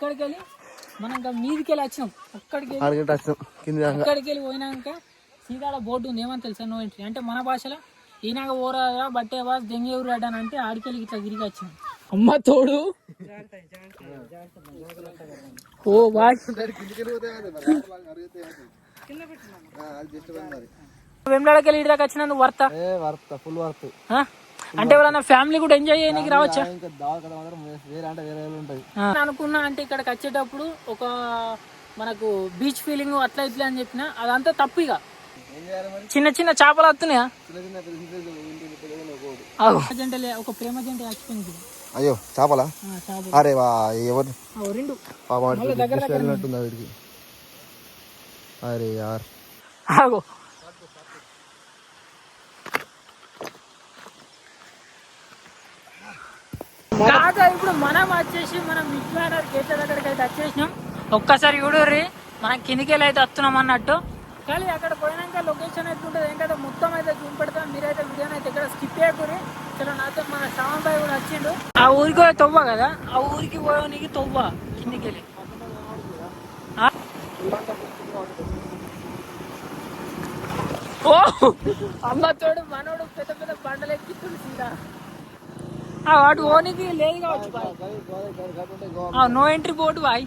అక్కడికి వెళ్ళి మనం ఇంకా మీదికి వెళ్ళి వచ్చినాం. అక్కడికి వెళ్ళి పోయినాక సీదాల బోర్డు ఉంది, ఏమని తెలుసా నో ఎంట్రీ అంటే మన భాషలో ఈనాక ఓరా బట్టే వాస్ దెంగేవురు అడ్డాను అంటే ఆడికెళ్ళి ఇట్లా తిరిగి వచ్చినాం. అమ్మ తోడు ఓ వెంబడాకెళ్ళి ఇటు దాకా వచ్చిన వర్త అంటే ఎవరైనా ఫ్యామిలీ కూడా ఎంజాయ్ చేయడానికి రావచ్చా అనుకున్నా. అంటే ఇక్కడికి వచ్చేటప్పుడు ఒక మనకు బీచ్ ఫీలింగ్ అట్లా ఇట్లా అని చెప్పిన అదంతా తప్పు. ఇక చిన్న చిన్న చేపలు వస్తున్నాయా ఒక ప్రేమ జంట చచ్చిపోయింది. అయ్యో చేపలా? అరే ఎవరు రెండు అరే యార్ ఆగో కాగా ఇప్పుడు మనం వచ్చేసి మనం మిడ్వానర్ గేట్ల దగ్గరికి అయితే వచ్చేసినాం. ఒక్కసారి చూడర్రి మనం కిందికి వెళ్ళి అయితే వస్తున్నాం అన్నట్టు. కానీ అక్కడ పోయినాక లొకేషన్ అయితే ఉంటుంది ఏంటంటే మొత్తం అయితే చూపెడతాం. మీరైతే వీడియోని అయితే ఇక్కడ స్కిప్ చేయకూరి. చలో నాతో మన శ్రావణ్ భాయ్ కూడా వచ్చిండు. ఆ ఊరికి పోయి తవ్వ కదా, ఆ ఊరికి పోయడానికి తవ్వ కిందికి వెళ్ళి. ఓ అమ్మతోడు మనోడు పెద్ద పెద్ద బండలు ఎక్కిస్తుంది సీదా. వాడు ఓనికి లేదు కావచ్చు బాయ్, నో ఎంట్రీ బోర్డు బాయ్.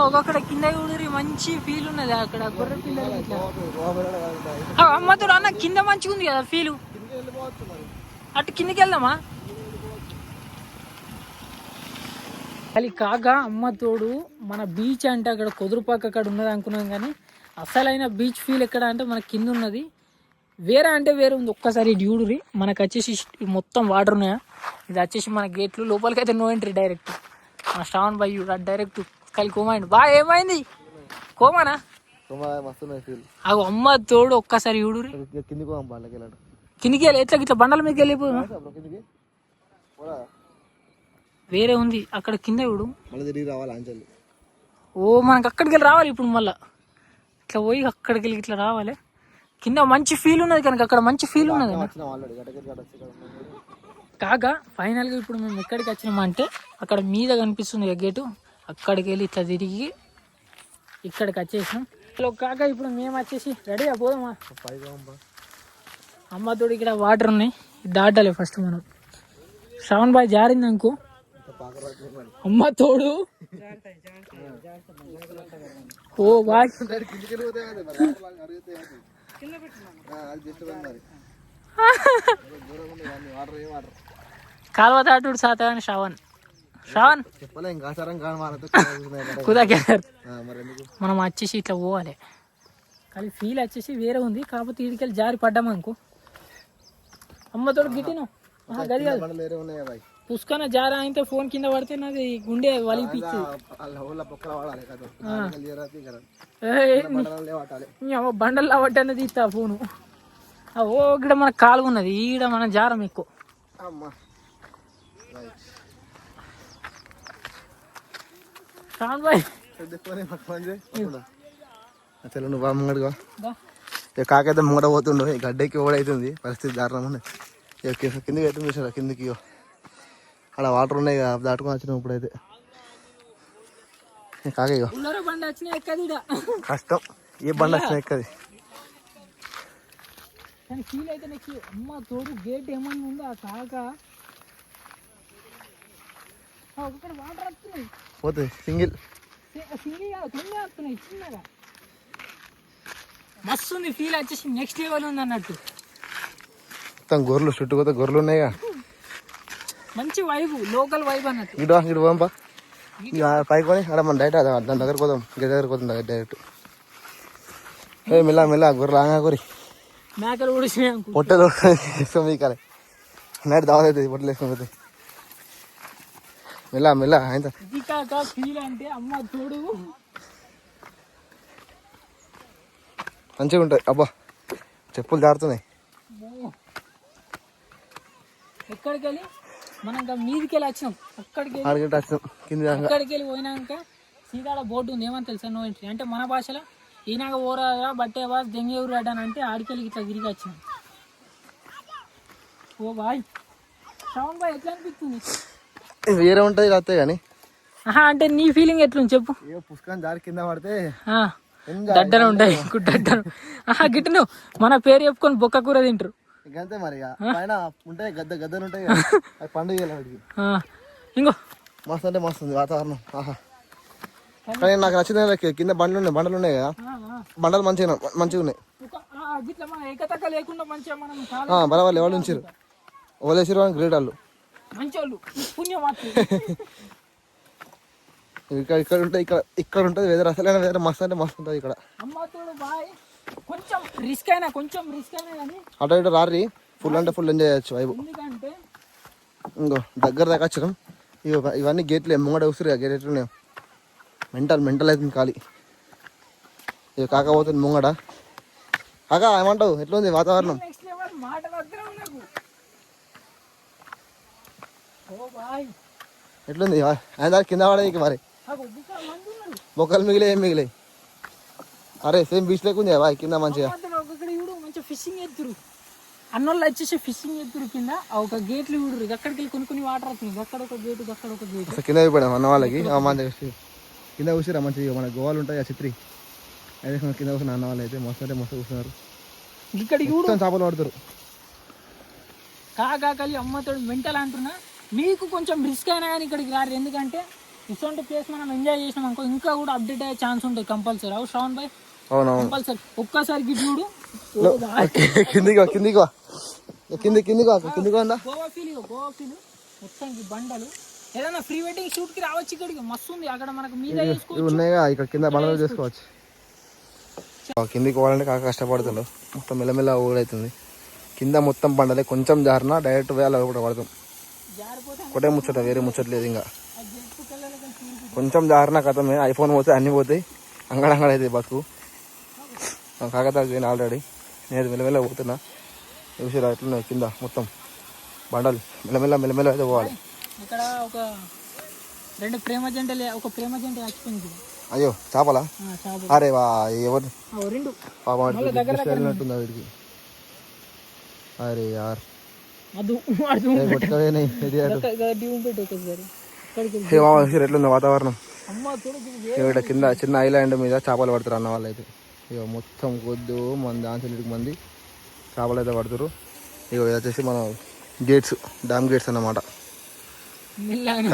ఒక్కొక్కడ కింద ఊరి మంచి ఫీల్ ఉన్నది. అక్కడ గొర్రె పిల్లలు అమ్మతోడు అన్న కింద మంచిగా ఉంది కదా ఫీలు. అటు కిందికి వెళ్దామా? అది కాగా అమ్మ తోడు మన బీచ్ అంటే అక్కడ కుదురుపాక అక్కడ ఉన్నది అనుకున్నాం. కానీ అసలైన బీచ్ ఫీల్ ఎక్కడ అంటే మన కింద ఉన్నది. వేరే అంటే వేరే ఉంది. ఒక్కసారి డ్యూడురి మనకు వచ్చేసి మొత్తం వాటర్ ఉన్నాయా. ఇది వచ్చేసి మన గేట్లు లోపలికి అయితే నో ఎంట్రీ డైరెక్ట్. మన శ్రావణ్ భాయ్ డైరెక్ట్ కలిసి కోమైంది. బాగా ఏమైంది కోమానా? అవి అమ్మ తోడు ఒక్కసారి చూడురి కిందికి వెళ్ళి ఎట్లా ఇట్లా బండల మీదకి వెళ్ళిపోయి వేరే ఉంది అక్కడ కింద చూడు. ఓ మనకు అక్కడికి వెళ్ళి రావాలి ఇప్పుడు. మళ్ళీ ఇట్లా పోయి అక్కడికి వెళ్ళి ఇట్లా రావాలి. కింద మంచి ఫీల్ ఉన్నది కనుక అక్కడ మంచి ఫీల్ ఉన్నది. కాగా ఫైనల్గా ఇప్పుడు మేము ఎక్కడికి వచ్చినామంటే అక్కడ మీద కనిపిస్తుంది గేటు. అక్కడికి వెళ్ళి ఇట్లా తిరిగి ఇక్కడికి వచ్చేసినాం. కాగా ఇప్పుడు మేము వచ్చేసి రెడీగా పోదామా? అమ్మ తోడు ఇక్కడ వాటర్ ఉన్నాయి, దాటాలి ఫస్ట్ మనం. శ్రావణ్ బాయ్ జారింది అనుకో. అమ్మ తోడు ఓ బాయ్ కాలువ దాటుడు సాతాని శ్రావణ్ మనం వచ్చేసి ఇట్లా పోవాలి. కానీ ఫీల్ వచ్చేసి వేరే ఉంది. కాకపోతే ఇడికెళ్ళి జారి పడ్డాము అనుకో. అమ్మతోడు గిట్టిను గది కాదు పుష్కన జారా అయితే ఫోన్ కింద పడితే నాది గుండె వలిపిచ్చి బండల్లో పట్టనేది ఇస్తా ఫోను. ఓ ఇక్కడ మన కాలువ ఉన్నది, ఈడ మనం జారం ఎక్కువ. నువ్వు ముంగడుగా కాకైతే ముంగట పోతుండు. గడ్డకి ఓడైతుంది పరిస్థితి దారుణం. కిందికి అయితే చూసారా కిందికి అక్కడ వాటర్ ఉన్నాయి కదా దాటుకొని వచ్చినాం. ఇప్పుడైతే కాక కష్టం ఏ బండి వచ్చినా ఎక్కది. ఫీల్ అయితే అమ్మ తోడు గేట్ ఏమన్నా ఉందో ఆ కాక వాటర్ వస్తున్నాయి పోతుంది. సింగిల్ వస్తున్నాయి చిన్నగా మస్తు ఉంది ఫీల్ వచ్చేసి నెక్స్ట్ లెవెల్ ఉంది అన్నట్టు. మొత్తం గొర్రెలు చుట్టుకోతే గొర్రెలు ఉన్నాయిగా, మంచి వైబ్ లోకల్ వైబ్ అన్నట్టు. ఇటు పోదాంపా పైకి కొని అక్కడ మన డైరెక్ట్ దాని దగ్గర పోదాం. దగ్గర పోతాం డైరెక్ట్. మెల్ల మెల్ల గొర్రెలు ఆగా కొరి మేకలు ఊడిసినాయి పొట్టలు వేసుకోవాలి. నైట్ దావత్ అవుతుంది పొట్టలు వేసుకోకపోతే. మెల్ల మెల్ల ఆయన ఫీల్ అంటే అమ్మ తోడు మంచిగా ఉంటాయి. అబ్బా చెప్పులు జారుతున్నాయి. ఎక్కడికి వెళ్ళి మనం ఇంకా మీదికి వెళ్ళి వచ్చినాం. అక్కడికి వెళ్ళి పోయినాక సీదాల బోర్డు ఉంది, ఏమని తెలుసా నో ఎంట్రీ అంటే మన భాషలో ఈనాక ఓరా బట్టే వాస్ దెంగేవురు అడ్డాను అంటే ఆడికెళ్ళి ఇట్లా తిరిగి వచ్చినాం. ఓ బాయ్ శ్రవణ్ బాయ్ ఎట్లా అనిపిస్తుంది? వేరే ఉంటుంది రాస్తే కానీ అంటే నీ ఫీలింగ్ ఎట్లుంది చెప్పు. పుస్తకం జారి కింద పడితే దడ్డన ఉంటాయి దడ్డను. గిట్టను మన పేరు చెప్పుకొని బొక్క కూర తింటారు ఇంకంతే మరి. పైన ఉంటాయి గద్దలు ఉంటాయి పండుగ ఇంకో మస్తు అంటే మస్తు ఉంది వాతావరణం. కానీ నాకు నచ్చింది కింద బండలు ఉన్నాయి కదా, బండలు మంచిగా ఉన్నాయి. బరాబర్ ఎవరు ఉంచారు ఓలేసారు అని గ్రేట్ వాళ్ళు. ఇక్కడ ఉంటాయి ఇక్కడ ఉంటుంది వెదర్ అసలైన వెదర్ మస్తు అంటే మస్తు ఉంటుంది ఇక్కడ. అటు ఇటు రారి ఫుల్ అంటే ఫుల్ ఎంజాయ్ చేయొచ్చు వైబ్. ఇంకో దగ్గర దాకా వచ్చినాం. ఇవన్నీ గేట్లు ముంగడ వస్తారు గేట్ ఎట్లున్నాయో మెంటల్ అవుతుంది ఖాళీ. ఇక కాకపోతుంది ముంగడ. కాకా ఏమంటావు ఎట్లుంది వాతావరణం? ఎట్లుంది ఆయన కింద పడేది మరి బొక్కలు మిగిలే ఏం మిగిలాయి? అరే సేమ్ బీచ్ లేకుంది బాయ్ కింద మంచిగా ఫిషింగ్ ఎత్తురు అన్నోళ్ళు వచ్చేసి ఫిషింగ్ ఎత్తురు కింద ఒక గేట్లు ఊడురు అక్కడికి వెళ్ళి కొన్ని వాటర్ వస్తుంది. అక్కడ ఒక గేటు అక్కడ ఒక గేటు కింద అయిపోయాం అన్న వాళ్ళకి కింద కూర్చురా మంచిగా మన గోవాలు ఉంటాయి ఆ చిత్రి అయితే కింద కూర్చున్న అన్న వాళ్ళు అయితే మస్తు అంటే మస్తు కూర్చున్నారు. ఇక్కడికి చేపలు పడతారు. కాకాకలి అమ్మతోడు మెంటల్ అంటున్నా. మీకు కొంచెం రిస్క్ అయినా కానీ ఇక్కడికి రారు, ఎందుకంటే ఇటువంటి ప్లేస్ మనం ఎంజాయ్ చేసినాం అనుకో ఇంకా కూడా అప్డేట్ అయ్యే ఛాన్స్ ఉంటుంది కంపల్సరీ. అవు శ్రవణ్ భాయ్ కంపల్సరీ ఒక్కసారికి చూడు. గోవా ఫీల్ మొత్తం బండలు. ఏదైనా ప్రీ వెడ్డింగ్ షూట్ కి రావచ్చు ఇక్కడికి, మస్తు ఉంది. అక్కడ మనకు మీద ఉన్నాయిగా ఇక్కడ కింద బండలు చేసుకోవచ్చు. కిందికి పోవాలంటే కాక కష్టపడుతున్నాడు. మొత్తం మెల్లమెల్ల ఊడవుతుంది. కింద మొత్తం బండలే, కొంచెం జారినా డైరెక్ట్ వేయాలి కూడా పడతాం. ఒకటే ముచ్చట, వేరే ముచ్చట్లేదు. ఇంకా కొంచెం జారినా కథమే, ఐఫోన్ పోతే అన్నీ పోతాయి, అంగడంగడ అవుతాయి బతుకు. కాకతాకు పోయిన ఆల్రెడీ, నేను మెల్లమెల్ల పోతున్నా. చూసిరా ఎట్లున్నాయి కింద మొత్తం బండలు. మెల్లమెల్ల అయితే పోవాలి. ఇక్కడ ఒక రెండు ప్రేమ జంటలు, ఒక ప్రేమ జంట చచ్చిపోయింది. అయ్యో చేపలా? అరే వా ఎవరు పాపం వీడికి. అరే యార్ ఎట్లుంది వాతావరణం? ఇక్కడ కింద చిన్న ఐలాండ్ మీద చేపలు పడతారు అన్న వాళ్ళు అయితే. ఇక మొత్తం కొద్దు మన దాని మంది చేపలు అయితే పడతారు. ఇక వచ్చేసి మన గేట్స్, డ్యామ్ గేట్స్ అన్నమాట.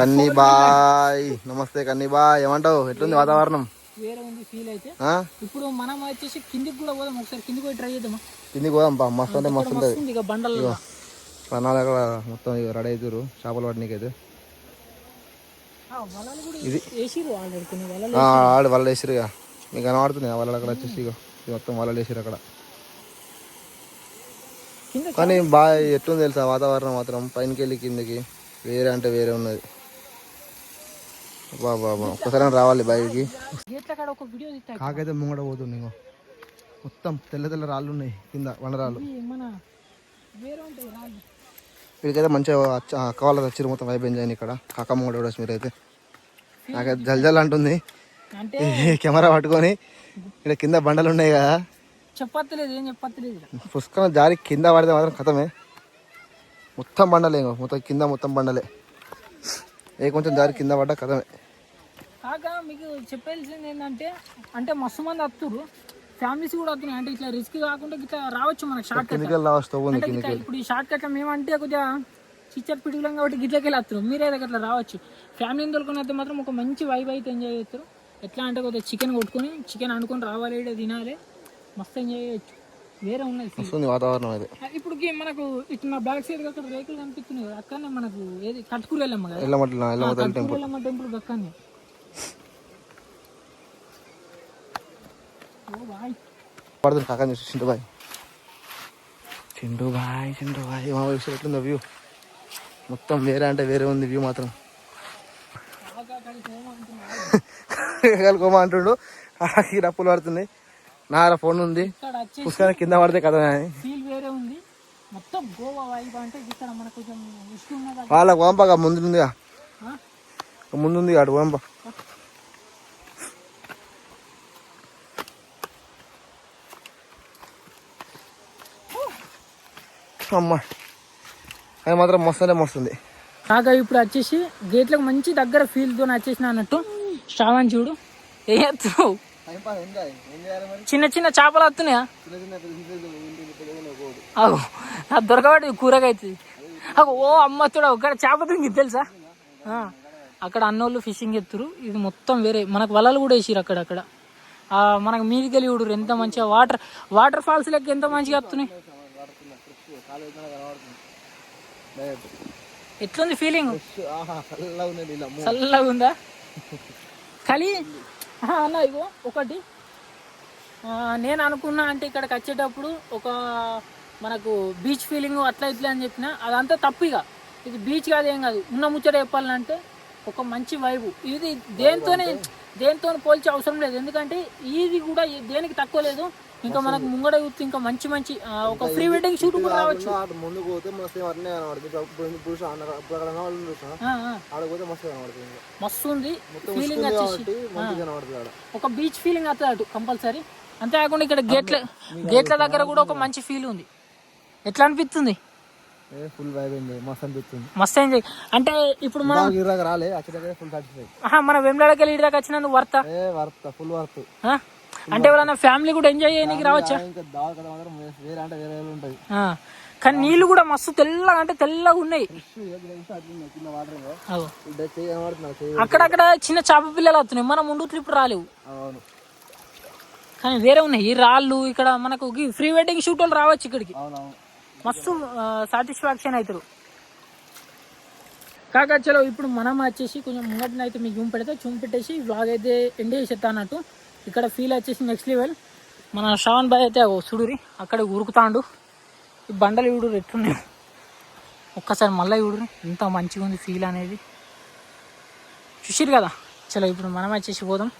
కన్నీ బాయ్, నమస్తే కన్నీ బాయ్, ఏమంటావు? ఎట్లుంది వాతావరణం? వేరే ఉంది ఫీల్ అయితే. ఇప్పుడు మనం వచ్చేసి కిందికి కూడా పోదాం, ఒకసారి కిందికి పోయి ట్రై చేద్దాం. కిందికి పోదాం బా, మస్తు అంటే మస్తు ఉంటుంది. ఇక బండలు ప్రణాళిక అక్కడ మొత్తం రెడీ అవుతారు చేపలు పడనీకైతే. ఇది ఆడు వలలు వేసిరు. ఇక మీకు కనబడుతున్నాయి వలలు అక్కడ వచ్చేసి. ఇక మొత్తం వలలు వేసిరు అక్కడ. కానీ బాగా ఎట్లుంది తెలుసా వాతావరణం మాత్రం, పైనకి వెళ్ళి కిందకి వేరే అంటే వేరే ఉన్నది. బాబా ఒక్కసారి రావాలి బయటికి. కాకైతే ముంగడ పోతుంది. ఇంకో మొత్తం తెల్ల తెల్ల రాళ్ళు ఉన్నాయి కింద, వండరాళ్ళు. వీడికైతే మంచిగా కావాలి వచ్చారు, మొత్తం వైబ్ ఎంజాయ్ ఇక్కడ. కాక ముంగడ కూడా మీరైతే నాకైతే జల్ అంటుంది కెమెరా పట్టుకొని. ఇక్కడ కింద బండలు ఉన్నాయి కదా, చెప్పలేదు ఏం చెప్పలేదు. పుష్కరం జారి కింద పడితే మాత్రం కథమే. మొత్తం బండలే, మొత్తం కింద మొత్తం బండలే. కొంచెం జారి కింద పడ్డా కథమే. కాక మీకు చెప్పాల్సింది ఏంటంటే, అంటే మస్తు మంది వస్తురు, ఫ్యామిలీస్ కూడా వస్తున్నాయి. అంటే ఇట్లా రిస్క్ కాకుండా ఇట్లా రావచ్చు మనకు షార్ట్ కట్. ఇప్పుడు ఈ షార్ట్ కట్ మేమంటే కొద్దిగా చిచ్చర్ పిడుగులం కాబట్టి గిట్లకి వెళ్ళి వస్తారు. మీరైతే అట్లా రావచ్చు. ఫ్యామిలీని తోలుకొని అయితే మాత్రం ఒక మంచి వైబ్ అయితే ఎంజాయ్ చేస్తారు. ఎట్లా అంటే కొద్దిగా చికెన్ కొట్టుకొని చికెన్ అనుకొని రావాలి, తినాలి, మస్తు ఎంజాయ్ చేయొచ్చు. వేరే ఉన్నాయి వాతావరణం అయితే. ఇప్పుడు మనకు ఇట్లా బ్యాక్ సైడ్ అక్కడ రేకులు కనిపిస్తున్నాయి కదా, అక్కడనే మనకు ఏది కట్కూరు వెళ్ళమ్మ కదా, టెంపుల్ అక్కడనే. పడుతుంది కాక చింటూ బాయ్ మా విషయం ఎట్లుందో వ్యూ మొత్తం వేరే అంటే వేరే ఉంది వ్యూ మాత్రం. కోమా అంటుండు, డప్పులు పడుతుంది. నా ఫోన్ ఉంది, పుస్తకానికి కింద పడితే కదా వాళ్ళకి వంపగా ముందుందిగా, ముందుంది అటు వంప. అమ్మా అది మాత్రం మస్తు మస్తుంది. కాగా ఇప్పుడు వచ్చేసి గేట్లకు మంచి దగ్గర ఫీల్తో వచ్చేసిన అన్నట్టు. శ్రావణ్ చూడు ఏ ఎత్తున్నావు, చిన్న చిన్న చేపలు వస్తున్నాయా? అవు అది దొరకబడి కూరగా అవుతుంది. ఓ అమ్మతుడా ఒక చేప దొంగిది తెలుసా? అక్కడ అన్నోళ్ళు ఫిషింగ్ ఎత్తురు. ఇది మొత్తం వేరే, మనకు వలలు కూడా వేసిరు అక్కడక్కడ. మనకు మీదికి వెళ్ళి చూడరు ఎంత మంచిగా వాటర్ ఫాల్స్ లెక్క ఎంత మంచిగా వస్తున్నాయి. ఎట్లుంది ఫీలింగ్? చల్లగా ఉందా? కలి అన్న ఇగో ఒకటి నేను అనుకున్నా అంటే ఇక్కడికి వచ్చేటప్పుడు ఒక మనకు బీచ్ ఫీలింగ్ అట్లా ఇట్లా అని చెప్పిన, అదంతా తప్పిగా. ఇది బీచ్ కాదు ఏం కాదు, ఉన్న ముచ్చట చెప్పాలంటే ఒక మంచి వైబు. ఇది దేంతో పోల్చే అవసరం లేదు, ఎందుకంటే ఇది కూడా దేనికి తక్కువ లేదు. ఇంకా మనకు ముంగడ యూత్ ఇంకా మంచి మంచి ఒక ప్రీ వెడ్డింగ్ షూట్ కూడా రావచ్చు. మస్తు ఉంది ఫీలింగ్ వచ్చేసి, ఒక బీచ్ ఫీలింగ్ వస్తుంది అటు కంపల్సరీ. అంతేకాకుండా ఇక్కడ గేట్ల దగ్గర కూడా ఒక మంచి ఫీల్ ఉంది. ఎట్లా అనిపిస్తుంది? ఫుల్ వైబ్ ఎంజాయ్, మస్తు అనిపిస్తుంది. మస్తు ఎంజాయ్ అంటే ఇప్పుడు మనం మన వెమ్లాడకి వెళ్ళి ఇటు దాకా వచ్చినందుకు వర్త ఫుల్ వర్త్. అంటే ఎవరైనా ఫ్యామిలీ కూడా ఎంజాయ్ చేయడానికి రావచ్చా? కానీ నీళ్లు కూడా మస్తు తెల్లగా, అంటే తెల్లగా ఉన్నాయి. అక్కడక్కడ చిన్న చేప పిల్లలు వస్తున్నాయి, మనం ముందు ట్రిప్ రాలేవు. కానీ వేరే ఉన్నాయి ఈ రాళ్ళు. ఇక్కడ మనకు ప్రీ వెడ్డింగ్ షూట్ వాళ్ళు రావచ్చు ఇక్కడికి, మస్తు సాటిస్ఫాక్షన్ అవుతారు. కాకా చలో ఇప్పుడు మనం వచ్చేసి కొంచెం ముంగటిని అయితే మీకు చూపెట్టేసి వ్లాగ్ అయితే ఎండ్ చేసేస్తా అన్నట్టు. ఇక్కడ ఫీల్ వచ్చేసి నెక్స్ట్ లెవెల్. మన శ్రావణ్ బాయ్ అయితే చూడురి అక్కడ ఉరుకుతాండు. ఈ బండలు చూడురు ఎట్లున్నాయి, ఒక్కసారి మళ్ళీ చూడురి ఎంత మంచిగా ఉంది ఫీల్ అనేది. చూసిరు కదా. చలో ఇప్పుడు మనం వచ్చేసి పోదాం.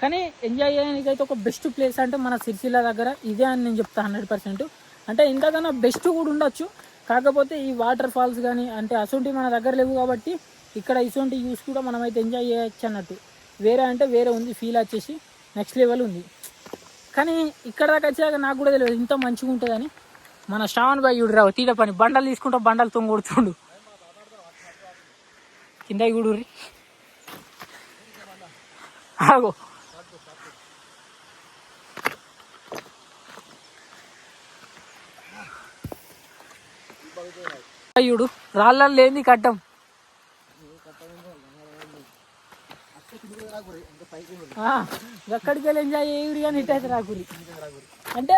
కానీ ఎంజాయ్ చేయడానికి అయితే ఒక బెస్ట్ ప్లేస్ అంటే మన సిరిసిల్ల దగ్గర ఇదే అని నేను చెప్తాను 100%. అంటే ఇంతకన్నా బెస్ట్ కూడా ఉండొచ్చు, కాకపోతే ఈ వాటర్ ఫాల్స్ కానీ అంటే అసొంటి మన దగ్గర లేవు కాబట్టి ఇక్కడ ఇసొంటి యూస్ కూడా మనం అయితే ఎంజాయ్ చేయొచ్చు అన్నట్టు. వేరే అంటే వేరే ఉంది ఫీల్ వచ్చేసి నెక్స్ట్ లెవెల్ ఉంది. కానీ ఇక్కడ దాకా వచ్చాక నాకు కూడా తెలియదు ఇంత మంచిగా ఉంటుందని. మన శ్రావణ్ బాయ్ చూడు రావు తీట పని, బండలు తీసుకుంటా బండలు తొంగొడుతుండు. కింద చూడుర్రి ఆగో. అయ్యుడు రాళ్ళ లేని కట్టం. అక్కడికి వెళ్ళి ఎంజాయ్ చేయడు కానీ ఇటు అయితే రాకూరి. అంటే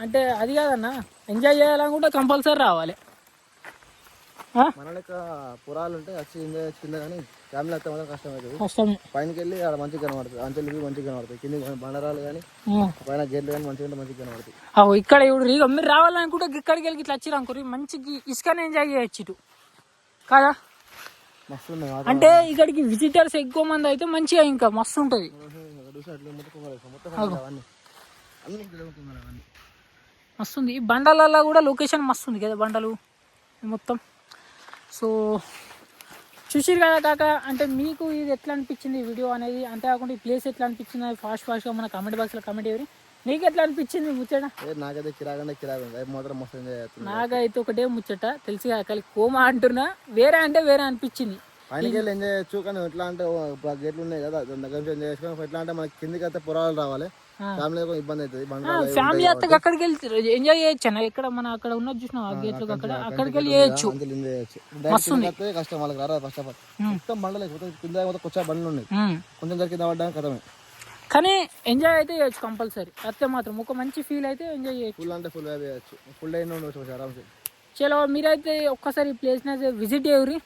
అంటే అది కాదన్నా, ఎంజాయ్ చేయాలనుకుంటే కంపల్సరీ రావాలి. మన లెక్క పురాలు ఉంటే వచ్చి ఎంజాయ్ కింద, కానీ ఫ్యామిలీ వస్తే మాత్రం కష్టం అవుతుంది. కష్టమే. పైనకి వెళ్ళి అక్కడ మంచిగా కనబడుతుంది, అంచెలు మంచిగా కనబడుతుంది, కింద బండరాలు కానీ పైన గేట్లు కానీ మంచిగా కనబడుతుంది. ఇక్కడ ఇప్పుడు ఇక మీరు రావాలనుకుంటే ఇక్కడికి వెళ్ళి ఇట్లా వచ్చిర్రు అనుకోరు మంచిగా ఇసుకనే ఎంజాయ్ చేయొచ్చు ఇటు కాదా. మస్తు అంటే ఇక్కడికి విజిటర్స్ ఎక్కువ మంది అయితే మంచిగా ఇంకా మస్తు ఉంటుంది. మస్తుంది ఈ బండలలో కూడా లొకేషన్ మస్తు ఉంది కదా, బండలు మొత్తం. సో చూసిరు కదా కాక. అంటే మీకు ఇది ఎట్లా అనిపించింది ఈ వీడియో అనేది, అంతేకాకుండా ఈ ప్లేస్ ఎట్లా అనిపించింది అది ఫాస్ట్గా మన కామెంట్ బాక్స్లో కామెంట్ చేయరు. నీకు ఎట్లా అనిపించింది ముచ్చట? నాకైతే మాత్రం మస్తు ఎంజాయ్ చేస్తుంది. నాకైతే ఒకటే ముచ్చట తెలిసి కలిసి కోమా అంటున్నా, వేరే అంటే వేరే అనిపించింది. పైనకి వెళ్ళి ఎంజాయ్ చేయొచ్చు, కానీ ఎట్లా అంటే గేట్లు ఉన్నాయి కదా దగ్గర నుంచి ఎంజాయ్ చేసుకుని ఎట్లా అంటే మనకి కిందికి అయితే పురాలు రావాలి, ఫ్యామిలీ ఇబ్బంది అవుతుంది. ఫ్యామిలీ అంతా అక్కడికి వెళ్ళి ఎంజాయ్ చేయొచ్చు అన్న. ఇక్కడ మన అక్కడ ఉన్నది చూసిన గేట్లు అక్కడికి వెళ్ళి చేయొచ్చు. కష్టం వాళ్ళకి రారా ఫస్ట్ ఆఫ్ ఆల్ మొత్తం బండలు కింద కొంచెం బండ్లు ఉన్నాయి, కొంచెం జరిగి కింద పడ్డానికి కథమే. కానీ ఎంజాయ్ అయితే చేయొచ్చు కంపల్సరీ. అయితే మాత్రం ఒక మంచి ఫీల్ అయితే ఎంజాయ్ చేయొచ్చు. ఫుల్ అంటే ఫుల్ చేయొచ్చు, ఫుల్ డే ఉండవచ్చు ఆరామ్సే. చలో మీరైతే ఒక్కసారి ఈ ప్లేస్ని అయితే విజిట్ చేయరు.